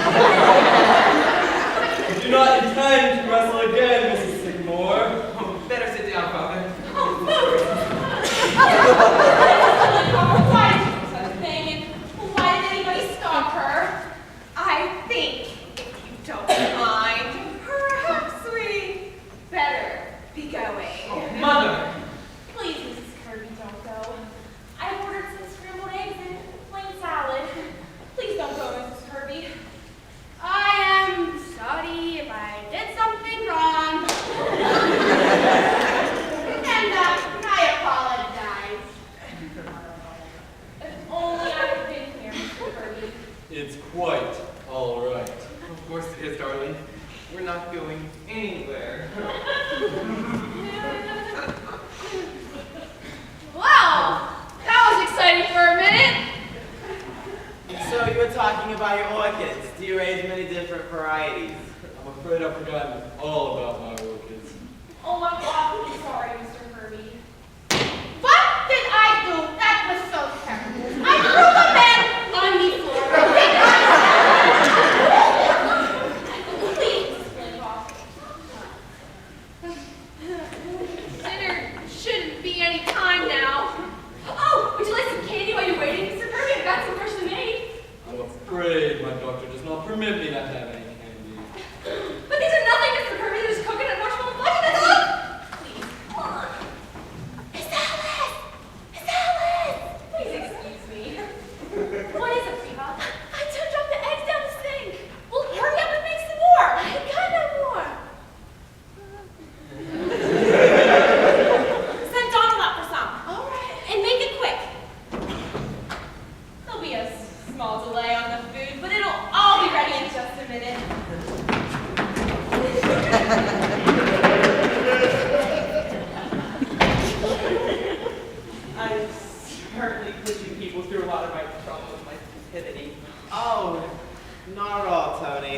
You do not intend to wrestle again, Mrs. Sycamore. Oh, better sit down, Father. Why did you do such a thing, and why did anybody stop her? I think, if you don't mind, perhaps we better be going. Oh, Mother! Please, Mrs. Kirby, don't go. I ordered some scrambled eggs and plain salad. Please don't go, Mrs. Kirby. I am sorry if I did something wrong. And I apologize. If only I had been here, Mr. Kirby. It's quite all right. Of course it is, darling. We're not going anywhere. Wow, that was exciting for a minute. So you were talking about your orchids. Do you raise many different varieties? I'm afraid I've forgotten all about my orchids. Oh, I'm awfully sorry, Mr. Kirby. What did I do? That was so terrible. I threw the man on the floor. Please explain off. Dinner shouldn't be any time now. Oh, would you like some candy while you're waiting, Mr. Kirby? I've got some freshly made. I'm afraid my doctor does not permit me to have any candy. But these are nothing, Mr. Kirby. They're just coconut marshmallow fudge, and that's all. Please, come on. Miss Alice! Miss Alice! Please excuse me. What is it, sweetheart? I just dropped the eggs down the sink. Well, hurry up and make some more. I got no more. Send Donald out for some. All right. And make it quick. There'll be a small delay on the food, but it'll all be ready in just a minute. I'm certainly pushing people through a lot of my trouble with my stupidity. Oh, not at all, Tony.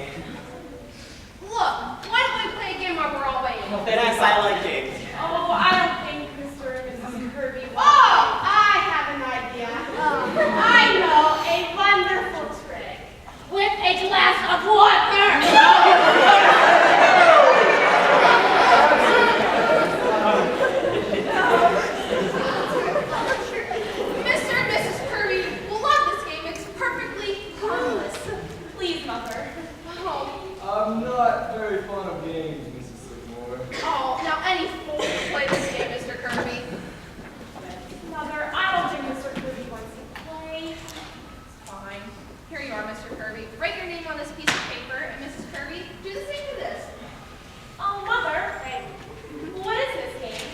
Look, why don't we play a game while we're all waiting? Yes, I like games. Oh, I don't think Mr. and Mrs. Kirby will. Oh, I have an idea. I know a wonderful trick. With a glass of water. Mr. and Mrs. Kirby will love this game. It's perfectly harmless. Please, Mother. Oh. I'm not very fond of games, Mrs. Sycamore. Oh, now any fool can play this game, Mr. Kirby. Mother, I don't think Mr. Kirby wants to play. It's fine. Here you are, Mr. Kirby. Write your name on this piece of paper, and Mrs. Kirby, do the same with this. Oh, Mother. Hey, what is this game?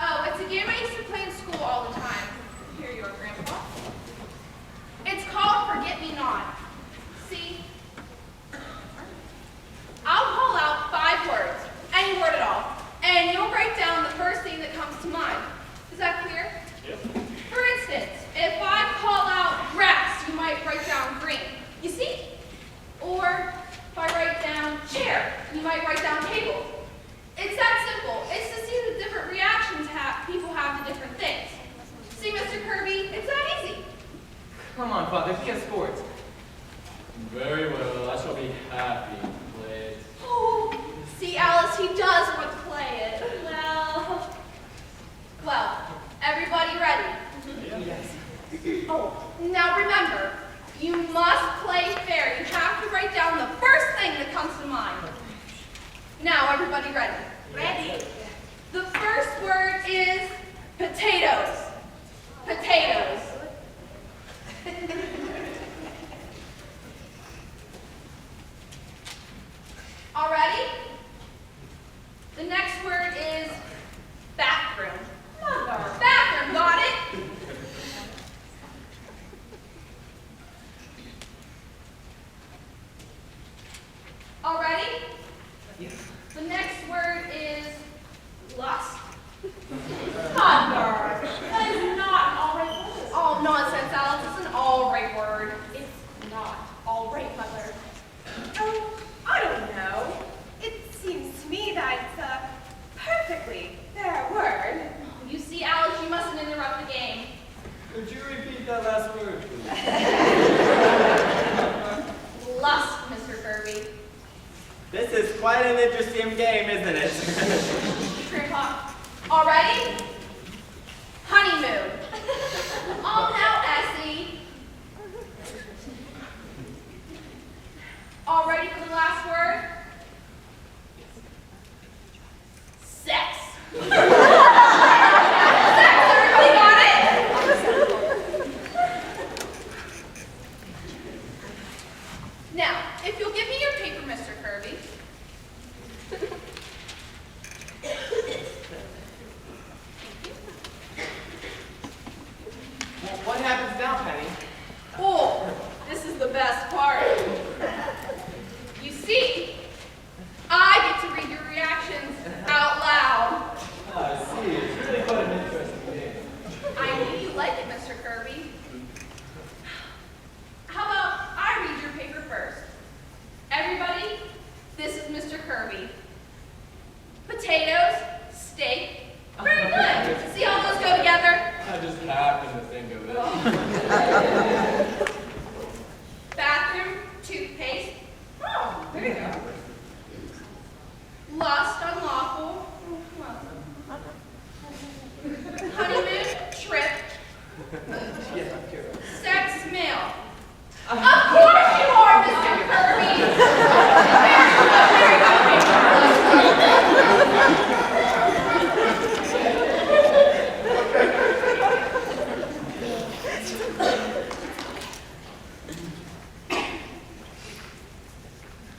Oh, it's a game I used to play in school all the time. Here you are, Grandpa. It's called Forget Me Not. See? I'll call out 5 words, any word at all, and you'll write down the first thing that comes to mind. Is that clear? Yep. For instance, if I call out grass, you might write down green. You see? Or if I write down chair, you might write down table. It's that simple. It's to see the different reactions people have to different things. See, Mr. Kirby, it's that easy. Come on, Father, be a sport. Very well, I shall be happy to play it. Oh, see, Alice, he does want to play it. Well, everybody ready? Yes. Oh, now remember, you must play fair. You have to write down the first thing that comes to mind. Now, everybody ready? Ready. The first word is potatoes. Potatoes. All ready? The next word is bathroom. Mother. Bathroom, got it? All ready? Yes. The next word is lust. Mother. That is not an all right word. Oh, nonsense, Alice. It's an all right word. It's not all right, Mother. Oh, I don't know. It seems to me that it's a perfectly fair word. You see, Alice, you mustn't interrupt the game. Could you repeat that last word, please? Lust, Mr. quite an interesting game, isn't it? Grandpa, all ready? Honeymoon. All now, Essie. All ready for the last word? Sex. Sex, everybody got it? Now, if you'll give me your paper, Mr. Kirby. Well, what happens now, Penny? Oh, this is the best part. You see, I get to read your reactions out loud. I see. It's really quite an interesting game. I knew you like it, Mr. Kirby. How about I read your paper first? Everybody, this is Mr. Kirby. Potatoes, steak, very good. See how those go together? I just happened to think of it. Bathroom, toothpaste. Oh, there you go. Lust, unlawful. Honeymoon, trip. Sex, male. Of course you are, Mr. Kirby. Very good,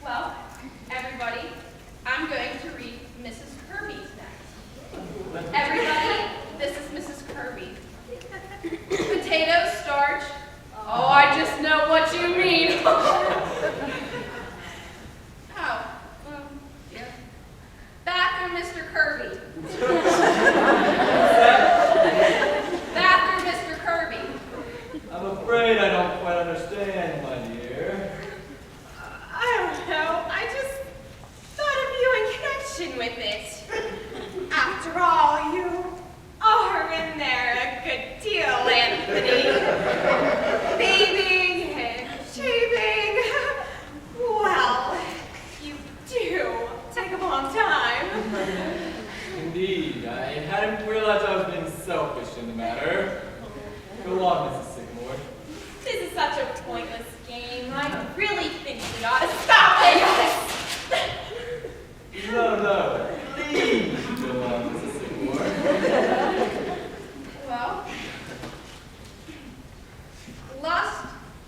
Well, everybody, I'm going to read Mrs. Kirby's next. Everybody, this is Mrs. Kirby. Potatoes, starch. Oh, I just know what you mean. Oh, yeah. Bathroom, Mr. Kirby. Bathroom, Mr. Kirby. I'm afraid I don't quite understand, my dear. I don't know. I just thought of you in connection with it. After all, you are in there a good deal, Anthony. Bathing and shaving. Well, you do take a long time. Indeed, I hadn't realized I was being selfish in the matter. Go on, Mrs. Sycamore. This is such a pointless game. I really think we ought to stop it. No, please go on, Mrs. Sycamore. Well, lust,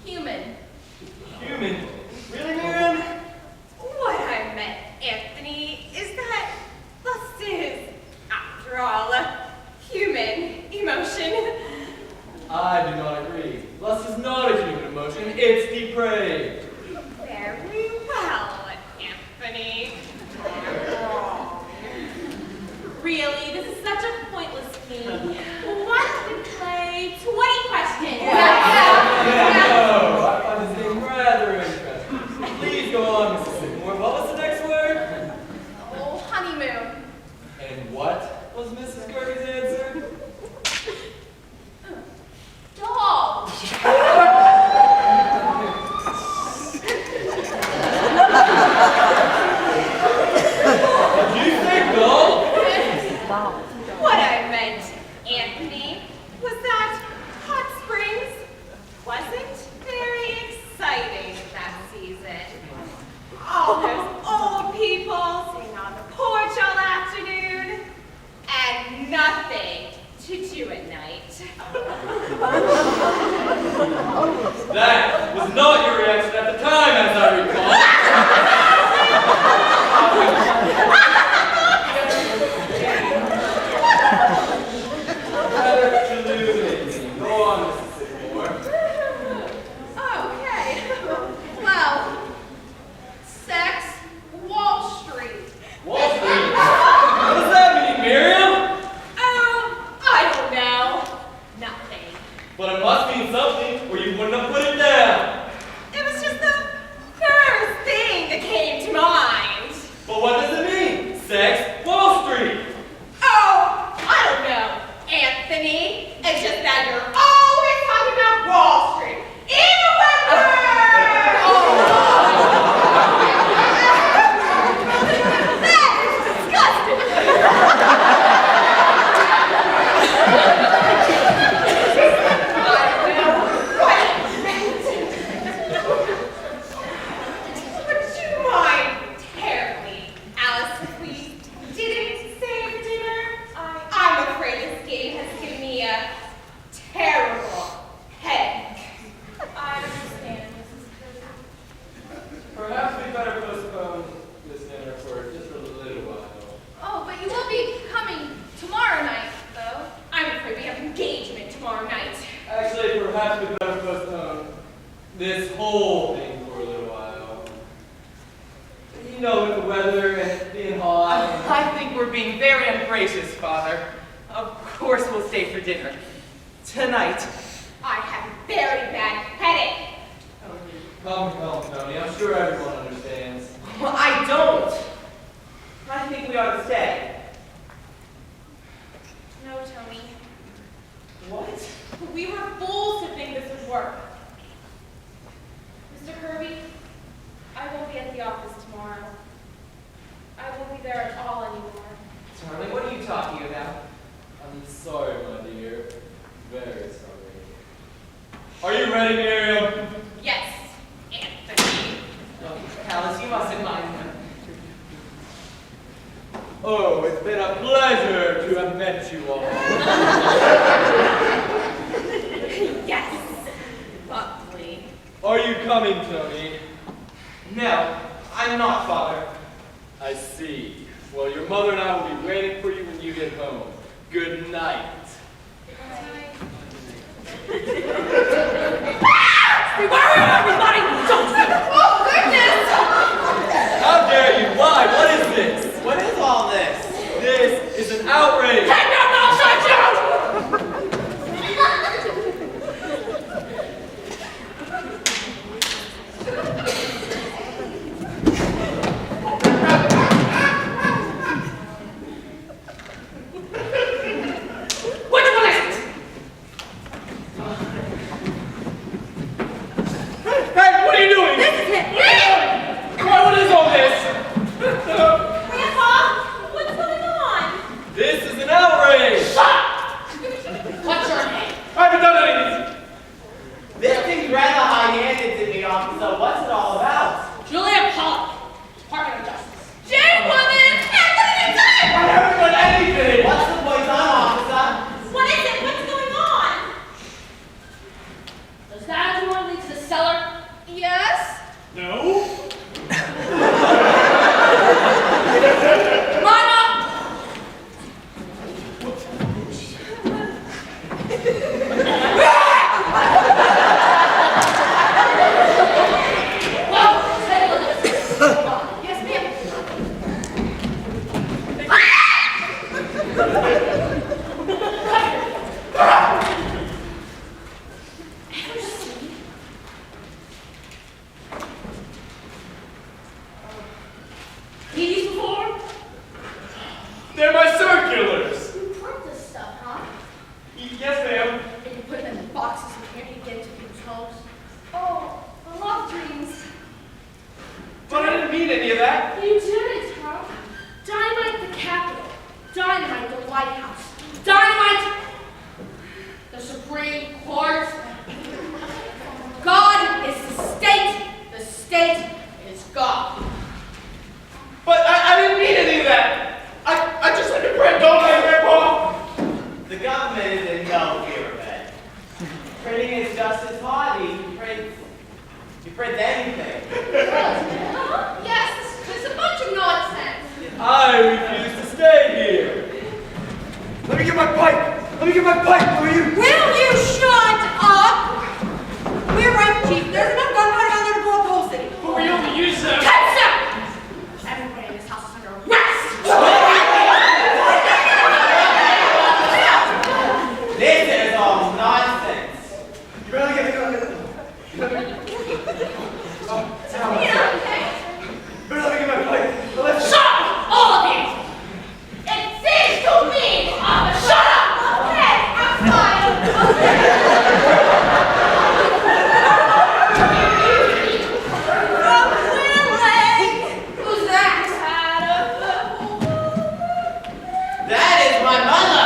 human. Human? Really, Miriam? What I meant, Anthony, is that lust is, after all, a human emotion. I do not agree. Lust is not a human emotion, it's depraved. Very well, Anthony. Really, this is such a pointless game. Why don't we play 20 questions? No, I find this game rather interesting. Please go on, Mrs. Sycamore. What was the next word? Oh, honeymoon. And what was Mrs. Kirby's answer? Doll. Did you say doll? What I meant, Anthony, was that hot springs wasn't very exciting that season. All those old people sitting on the porch all afternoon, and nothing to do at night. That was not your reaction at the time, as I recall. Rather deluding. Go on, Mrs. Sycamore. Okay. Well, sex, Wall Street. Wall Street. What does that mean, Miriam? Oh, I don't know. Nothing. But it must mean something, or you wouldn't have put it down. It was just the this whole thing for a little while. You know, with the weather and it being hot. I think we're being very ungracious, Father. Of course we'll stay for dinner. Tonight. I have a very bad headache. Come, Tony. I'm sure everyone understands. Well, I don't. I think we ought to stay. No, Tony. What? We were fools to think this would work. Mr. Kirby, I won't be at the office tomorrow. I won't be there at all anymore. Darling, what are you talking about? I'm sorry, my dear. Very sorry. Are you ready, Miriam? Yes, Anthony. Oh, Alice, you mustn't mind him. Oh, it's been a pleasure to have met you all. Yes, Buckley. Are you coming, Tony? No, I'm not, Father. I see. Well, your mother and I will be waiting for you when you get home. Good night. Where are everybody? Oh, goodness! How dare you? Why? What is this? What is all this? This is an outrage. Keep your mouth shut, Joe! Which one is it? Hey, what are you doing? This is it. What is all this? Grandpa, what's going on? This is an outrage. What's your name? I haven't done anything. This thing's rather high-handed to me, officer. What's it all about? Julia Pollock, Department of Justice. Jane, woman! Hey, what have you done? I haven't done anything. What's the poison, officer? What is it? What's going on? Does that door lead to the cellar? Yes? No. Mama! Well, take a look at this. Yes, ma'am. Ever seen these before? They're my circulars. You print this stuff, huh? Yes, ma'am. And you put them in boxes so you can't get to people's homes. Oh, I love dreams. But I didn't mean any of that. You did it, huh? Dynamite the Capitol. Dynamite the White House. Dynamite the Supreme Court. God is the state. The state is God. But I didn't mean any of that. I just had to print, don't I, Grandpa? The government is in no fear of it. Printing is just as hard. You print anything. Huh? Yes, this is a bunch of nonsense. I refuse to stay here. Let me get my pipe. Let me get my pipe, will you? Will you shut up? We're right, Chief. There's enough gunpowder down there to blow up the whole city. But we only use them. Heads up! Everybody in this house is under arrest! This is all nonsense. You better get it. Yeah, okay. Better let me get my pipe. Let's Shut up, all of you! It seems to me, shut up! Okay, I'm fine. Who's that? That is my mother.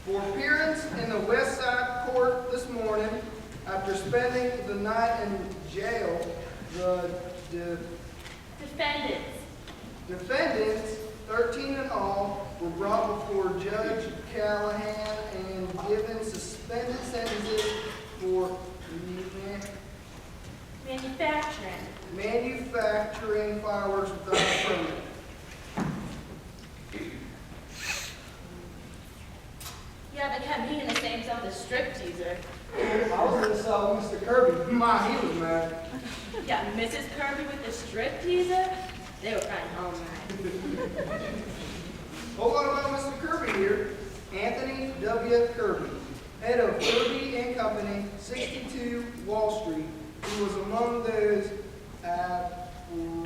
For appearance in the West Side Court this morning, after spending the night in jail, the defendants, 13 in all, were brought before Judge Callahan and given suspended sentences for manufacturing fireworks without a permit. Yeah, they kept me in the same cell as stripteaser. I was in the cell with Mr. Kirby. My, he was mad. Yeah, Mrs. Kirby with the stripteaser? They were crying all night. Hold on about Mr. Kirby here. Anthony W. Kirby, head of Kirby and Company, 62 Wall Street, who was among those apprehended,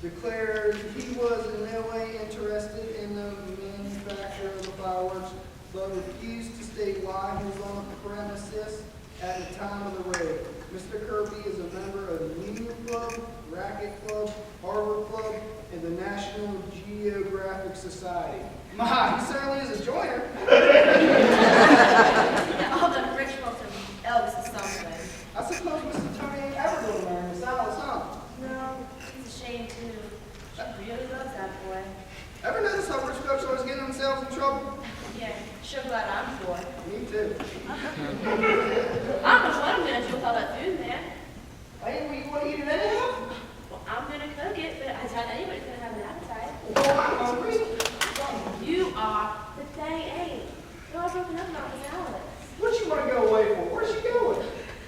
declared he was in no way interested in the manufacture of the fireworks, but refused to state why he was on the premises at the time of the raid. Mr. Kirby is a member of the Union Club, Racket Club, Harvard Club, and the National Geographic Society. My, he certainly is a joiner. Yeah, all the rich folks are Elvis or something. I suppose Mr. Tony ain't ever going to marry Miss Alice, huh? No, he's ashamed too. She really loves that boy. Ever notice how rich folks always getting themselves in trouble? Yeah, sure glad I'm poor. Me too. I don't know what I'm gonna do with all that food, man. Hey, you want to eat it anyhow? Well, I'm gonna cook it, but I doubt anybody's gonna have an appetite. Oh, I'm hungry. You are, but they ain't. They're all broken up about Miss Alice. What you want to go away for? Where's she going?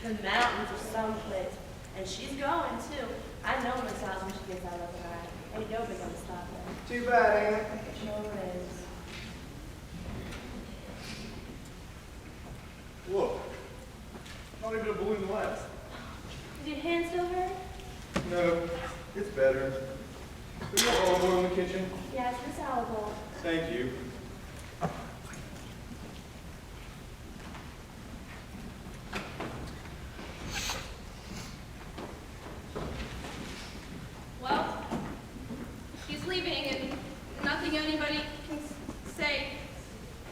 The mountains or someplace. And she's going too. I know Miss Alice when she gets out of the night. Ain't nobody gonna stop her. Too bad, ain't it? Sure is. Look, not even a balloon left. Is your hand still hurt? No, it's better. There's no olive oil in the kitchen. Yeah, it's Miss Alice. Thank you. Well, she's leaving and nothing anybody can say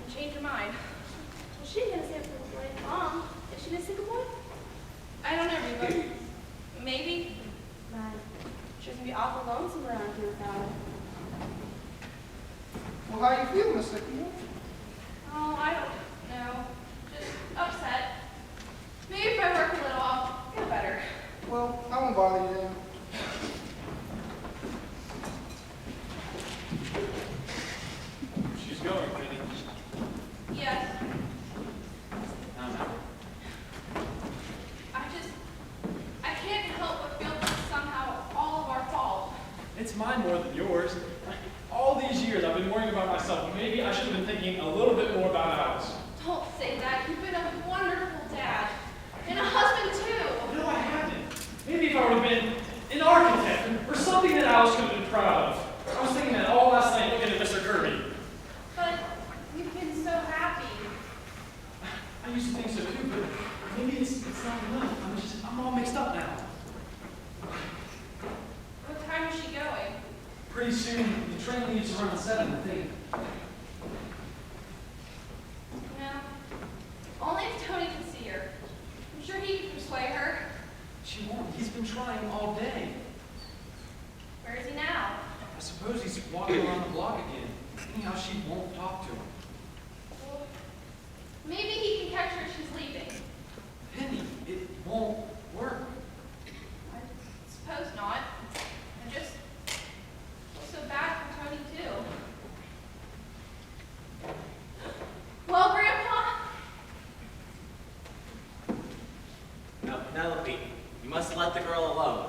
can change her mind. Well, she ain't gonna stay for the way long. Is she gonna stick a boy? I don't know, Reba. Maybe. Man, she's gonna be awful lonesome around here without her. Well, how you feel, Miss Sycamore? Oh, I don't know. Just upset. Maybe if I work a little, I'll feel better. Well, I won't bother you then. She's going, Penny. Yes. I can't help but feel that it's somehow all of our fault. It's mine more than yours. All these years I've been worrying about myself. Maybe I should have been thinking a little bit more about Alice. Don't say that. You've been a wonderful dad. And a husband, too. No, I haven't. Maybe if I would have been an architect or something that Alice could have been proud of. I was thinking that all last night looking at Mr. Kirby. But you've been so happy. I used to think so too, but maybe it's not enough. I'm all mixed up now. What time is she going? Pretty soon, the train leaves around 7, I think. No. Only if Tony can see her. I'm sure he can persuade her. She won't. He's been trying all day. Where is he now? I suppose he's walking around the block again. Anyhow, she won't talk to him. Well, maybe he can catch her as she's leaving. Penny, it won't work. I suppose not. I just feel so bad for Tony, too. Well, Grandpa? Now, Penelope, you must let the girl alone.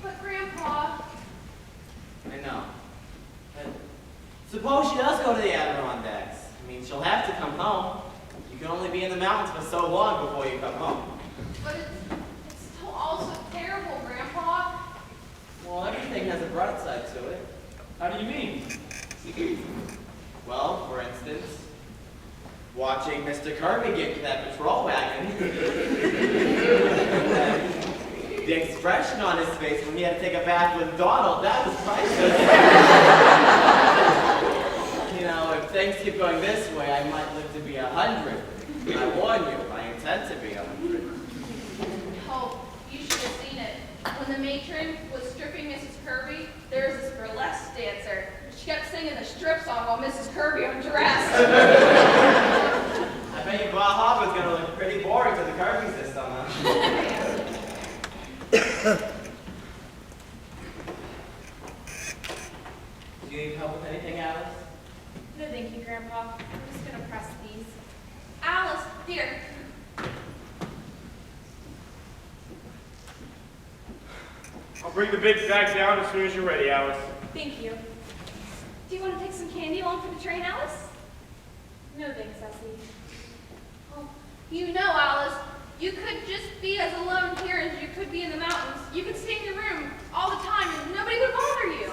But, Grandpa, I know. But suppose she does go to the Adirondacks. I mean, she'll have to come home. You can only be in the mountains for so long before you come home. but it's still all so terrible, Grandpa. Well, everything has a bright side to it. How do you mean? Well, for instance, watching Mr. Kirby get to that patrol wagon. The expression on his face when he had to take a bath with Donald, that was priceless. You know, if things keep going this way, I might live to be 100. I warn you, I intend to be 100. Oh, you should have seen it. When the matron was stripping Mrs. Kirby, there was this burlesque dancer. She kept singing the strip song while Mrs. Kirby undressed. I bet you Bob Hopper's gonna look pretty boring to the Kirby system, huh? Do you need help with anything, Alice? No, thank you, Grandpa. I'm just gonna press these. Alice, here. I'll bring the big bag down as soon as you're ready, Alice. Thank you. Do you want to take some candy along for the train, Alice? No, thanks, Essie. Oh, you know, Alice, you could just be as alone here as you could be in the mountains. You could stay in your room all the time and nobody would bother you.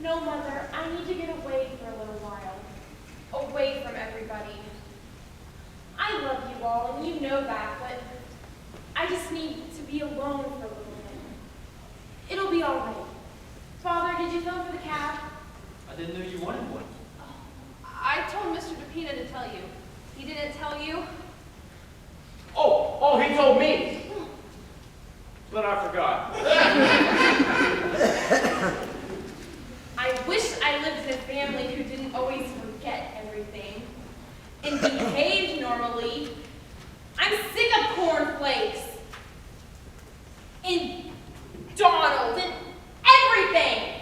No, Mother, I need to get away for a little while. Away from everybody. I love you all, and you know that, but I just need to be alone for a little bit. It'll be all right. Father, did you phone for the cab? I didn't know you wanted one. I told Mr. DePina to tell you. He didn't tell you? Oh, he told me. But I forgot. I wish I lived in a family who didn't always forget everything and behaved normally. I'm sick of cornflakes and Donald and everything.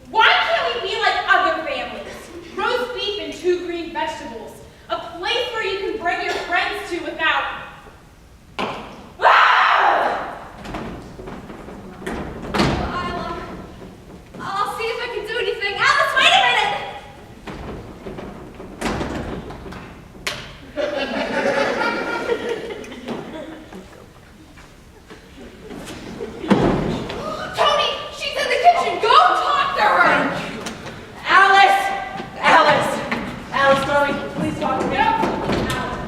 Why can't we be like other families? Roast beef and 2 green vegetables. A place where you can bring your friends to without... I'll see if I can do anything. Alice, wait a minute! Tony, she's in the kitchen. Go talk to her. Alice! Alice, darling, please talk to me. Alice,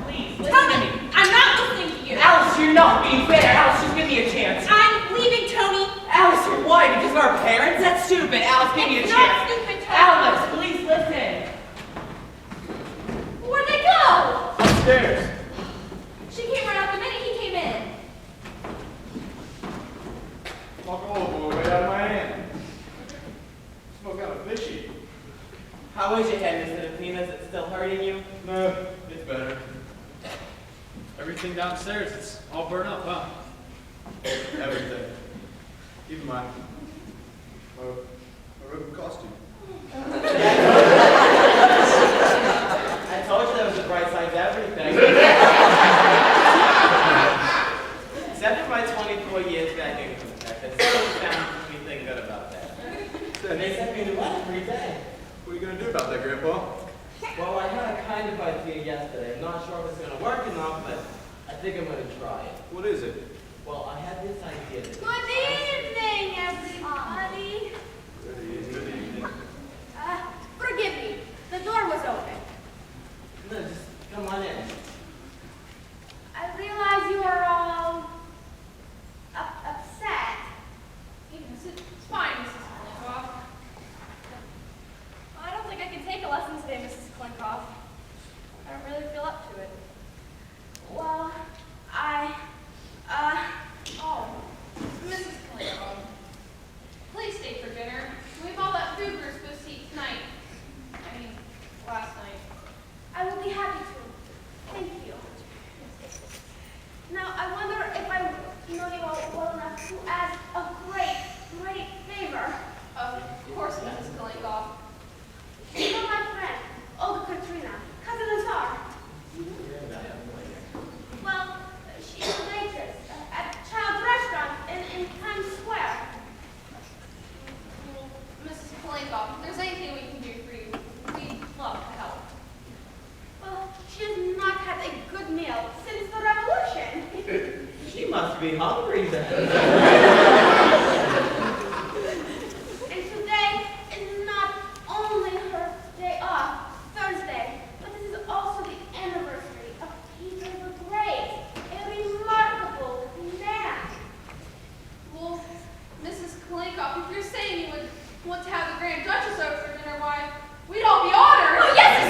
please, listen to me. I'm not listening to you. Alice, you're not being fair. Alice, just give me a chance. I'm leaving, Tony. Alice, why? Because of our parents? That's stupid. Alice, give me a It's chance. not stupid, Tony. Alice, please listen. Where'd they go? Upstairs. She came right out the minute he came in. Guacamole right out of my hand. Smells kind of fishy. How is your head, Mr. DePina? Is it still hurting you? No, it's better. Everything downstairs, it's all burnt up, huh? Everything. Even my ribbon costume. I told you there was a bright side to everything. Except for my 24 years back in Quebec. I still found anything good about that. They sent me to lunch every day. What are you going to do about that, Grandpa? Well, I had a kind of idea yesterday. I'm not sure if it's going to work or not, but I think I'm going to try it. What is it? Well, I had this idea that... Good evening, everybody. Good evening. Forgive me. The door was open. No, just come on in. I realize you are all upset. It's fine, Mrs. Klinkoff. I don't think I can take a lesson today, Mrs. Klinkoff. I don't really feel up to it. Well, Mrs. Klinkoff, please stay for dinner. We have all that food we're supposed to eat tonight. I mean, last night. I will be happy to. Thank you. Now, I wonder if I know you all well enough to ask a great favor. Of course, Mrs. Klinkoff. You know my friend, Olga Katrina, cousin of Czar. Well, she's a waitress at a child's restaurant in Times Square. Mrs. Klinkoff, if there's anything we can do for you, we'd love to help. Well, she has not had a good meal since the revolution. She must be hungry then. And today is not only her day off, Thursday, but this is also the anniversary of Peter the Great, a remarkable man. Well, Mrs. Klinkoff, if you're saying you would want to have the Grand Duchess over for dinner, why, we'd all be honored. Oh, yes,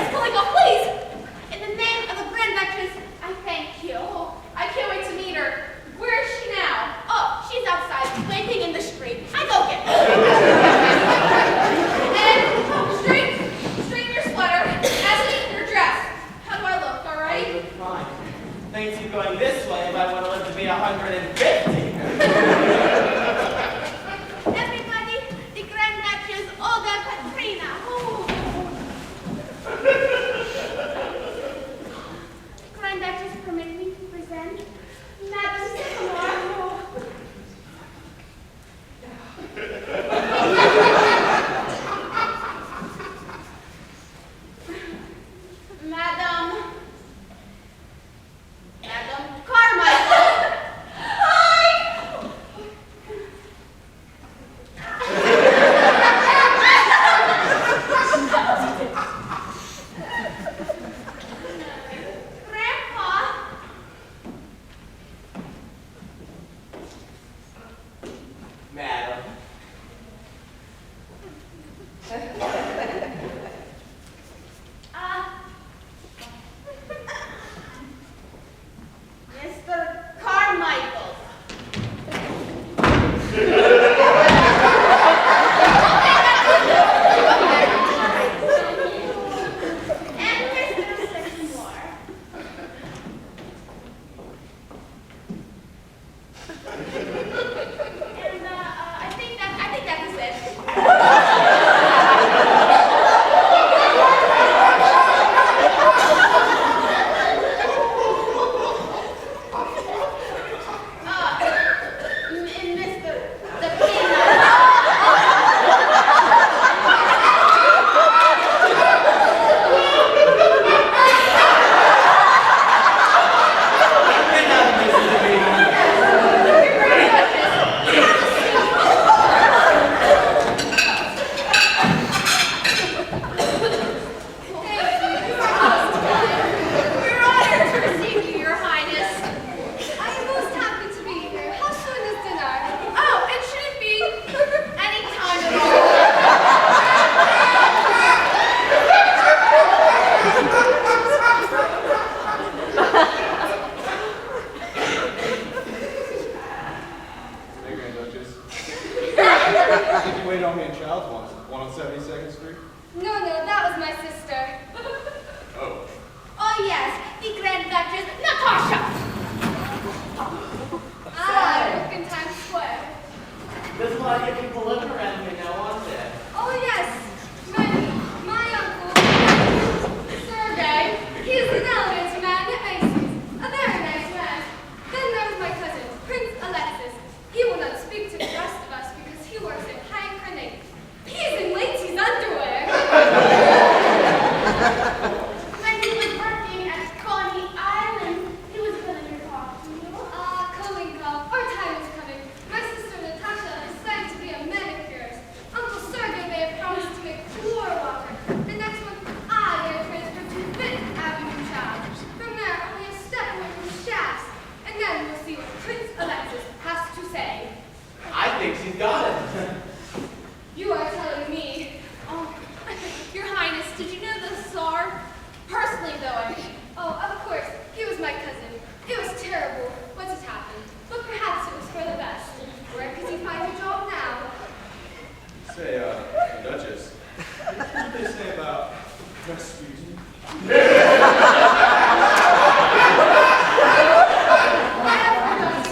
He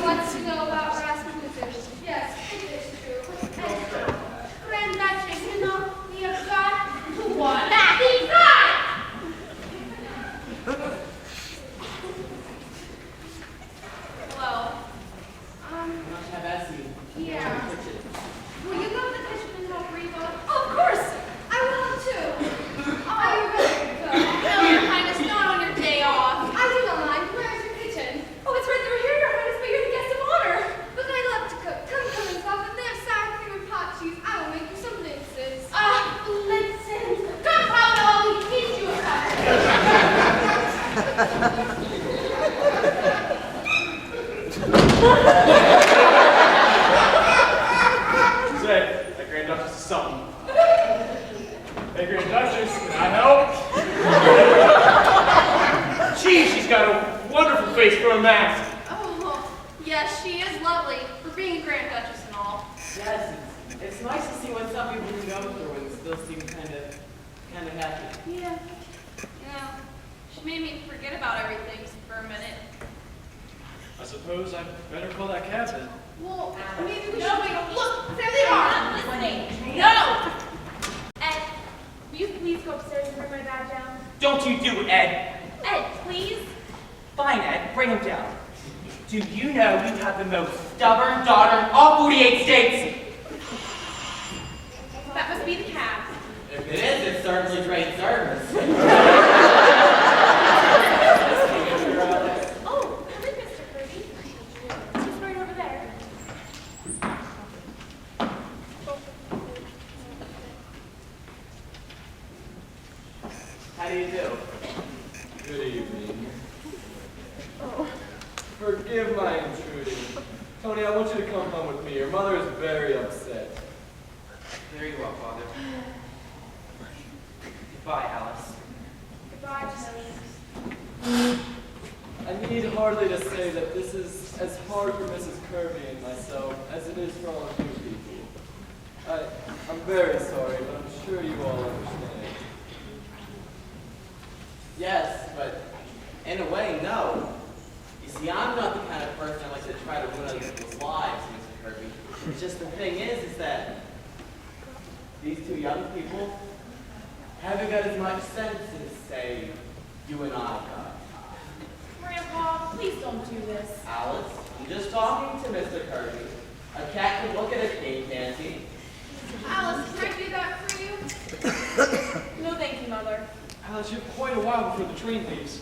wants to know about Rasmussen. Yes, it is true. And Grand Duchess, you know, we have got what? Happy God! Hello. Have Essie. Yeah. In the kitchen. Will you go to the kitchen and help Reba? Of course! I will too. Are you ready to go? No, Your Highness, not on your day off. I do not mind. Where's your kitchen? Oh, it's right through here, Your Highness, but you're the guest of honor. But I love to cook. Come and talk. If they have sour cream and pot cheese, I will make you some lintzes. Lintzes. Come, Paolo, we teach you about Say, that Grand Duchess is something. Hey, Grand Duchess, can I help? Gee, she's got a wonderful face for a mask. Oh, yes, she is lovely for being a Grand Duchess and all. Yes, it's nice to see what some people can go through and still seem kind of happy. Yeah. She made me forget about everything for a minute. I suppose I'd better call that cab then. Well, maybe we should No, wait. look, there they are. I'm listening. No! Ed, will you please go upstairs and bring my bag down? Don't you do it, Ed. Ed, please. Fine, Ed, bring him down. Do you know you have the most stubborn daughter in all 48 states? That must be the cab. If it is, it's certainly great service. Oh, come in, Mr. Kirby. She's right over there. How do you do? Good evening. Forgive my intruding. Tony, I want you to come home with me. Your mother is very upset. Very well, Father. Goodbye, Alice. Goodbye, Tony. I need hardly to say that this is as hard for Mrs. Kirby and myself as it is for all of you people. I'm very sorry, but I'm sure you all understand. Yes, but in a way, no. You see, I'm not the kind of person that likes to try to ruin other people's lives, Mr. Kirby. It's just the thing is that these two young people haven't got as much sense as, say, you and I got. Grandpa, please don't do this. Alice, I'm just talking to Mr. Kirby. A cat can look at a king, can't he? Alice, can I do that for you? No, thank you, Mother. Alice, you're quite a while before the train leaves.